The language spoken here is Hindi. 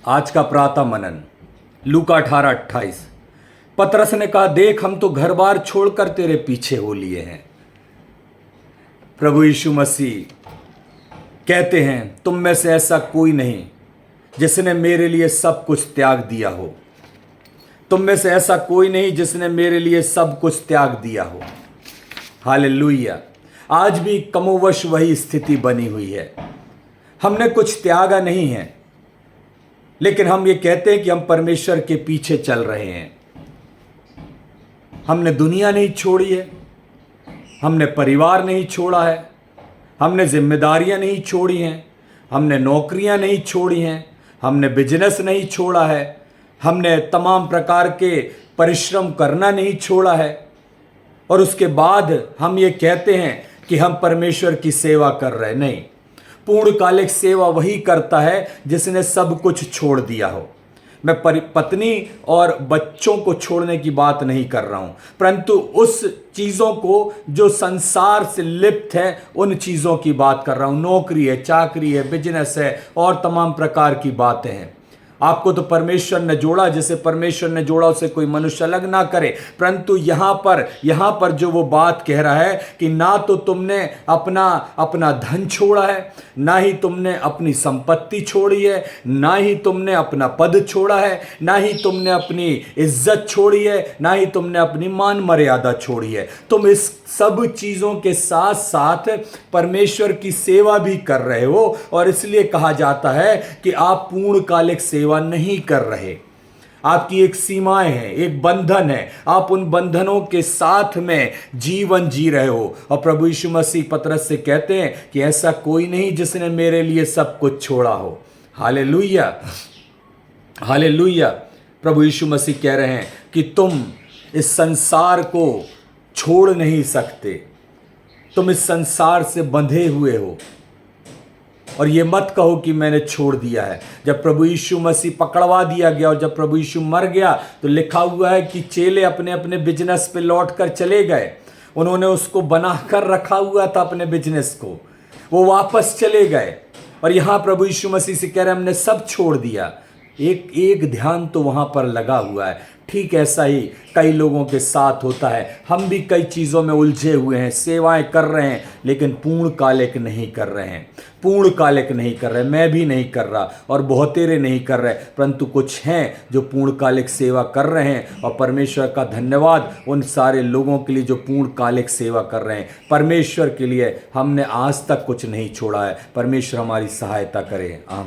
आज का प्रातः मनन लूका 18:28। पतरस ने कहा, देख हम तो घर बार छोड़कर तेरे पीछे हो लिए हैं। प्रभु यीशु मसीह कहते हैं, तुम में से ऐसा कोई नहीं जिसने मेरे लिए सब कुछ त्याग दिया हो। तुम में से ऐसा कोई नहीं जिसने मेरे लिए सब कुछ त्याग दिया हो। हालेलुया। आज भी कमोवश वही स्थिति बनी हुई है। हमने कुछ त्यागा नहीं है, लेकिन हम ये कहते हैं कि हम परमेश्वर के पीछे चल रहे हैं। हमने दुनिया नहीं छोड़ी है, हमने परिवार नहीं छोड़ा है, हमने जिम्मेदारियां नहीं छोड़ी हैं, हमने नौकरियां नहीं छोड़ी हैं, हमने बिजनेस नहीं छोड़ा है, हमने तमाम प्रकार के परिश्रम करना नहीं छोड़ा है। और उसके बाद हम ये कहते हैं कि हम परमेश्वर की सेवा कर रहे हैं। नहीं, पूर्णकालिक सेवा वही करता है जिसने सब कुछ छोड़ दिया हो। मैं पत्नी और बच्चों को छोड़ने की बात नहीं कर रहा हूं, परंतु उस चीज़ों को जो संसार से लिप्त है, उन चीज़ों की बात कर रहा हूं। नौकरी है, चाकरी है, बिजनेस है और तमाम प्रकार की बातें हैं। आपको तो परमेश्वर ने जोड़ा, जैसे परमेश्वर ने जोड़ा उसे कोई मनुष्य अलग ना करे। परंतु यहां पर जो वो बात कह रहा है कि ना तो तुमने अपना धन छोड़ा है, ना ही तुमने अपनी संपत्ति छोड़ी है, ना ही तुमने अपना पद छोड़ा है, ना ही तुमने अपनी इज्जत छोड़ी है, ना ही तुमने अपनी मान मर्यादा छोड़ी है। तुम इस सब चीजों के साथ साथ परमेश्वर की सेवा भी कर रहे हो, और इसलिए कहा जाता है कि आप पूर्णकालिक सेवा नहीं कर रहे। आपकी एक सीमाएं हैं, एक बंधन है, आप उन बंधनों के साथ में जीवन जी रहे हो। और प्रभु यीशु मसीह पतरस से कहते हैं कि ऐसा कोई नहीं जिसने मेरे लिए सब कुछ छोड़ा हो। Hallelujah, hallelujah. प्रभु यीशु मसीह कह रहे हैं कि तुम इस संसार को छोड़ नहीं सकते, तुम इस संसार से बंधे हुए हो। और ये मत कहो कि मैंने छोड़ दिया है। जब प्रभु यीशु मसीह पकड़वा दिया गया और जब प्रभु यीशु मर गया, तो लिखा हुआ है कि चेले अपने अपने बिजनेस पे लौट कर चले गए। उन्होंने उसको बनाकर रखा हुआ था अपने बिजनेस को, वो वापस चले गए। और यहाँ प्रभु यीशु मसीह से कह रहे हमने सब छोड़ दिया। एक ध्यान तो वहाँ पर लगा हुआ है। ठीक ऐसा ही कई लोगों के साथ होता है। हम भी कई चीज़ों में उलझे हुए हैं, सेवाएं कर रहे हैं, लेकिन पूर्णकालिक नहीं कर रहे हैं। पूर्णकालिक नहीं कर रहे, मैं भी नहीं कर रहा और बहुतेरे नहीं कर रहे, परंतु कुछ हैं जो पूर्णकालिक सेवा कर रहे हैं। और परमेश्वर का धन्यवाद उन सारे लोगों के लिए जो पूर्णकालिक सेवा कर रहे हैं। परमेश्वर के लिए हमने आज तक कुछ नहीं छोड़ा है। परमेश्वर हमारी सहायता करे। आमीन।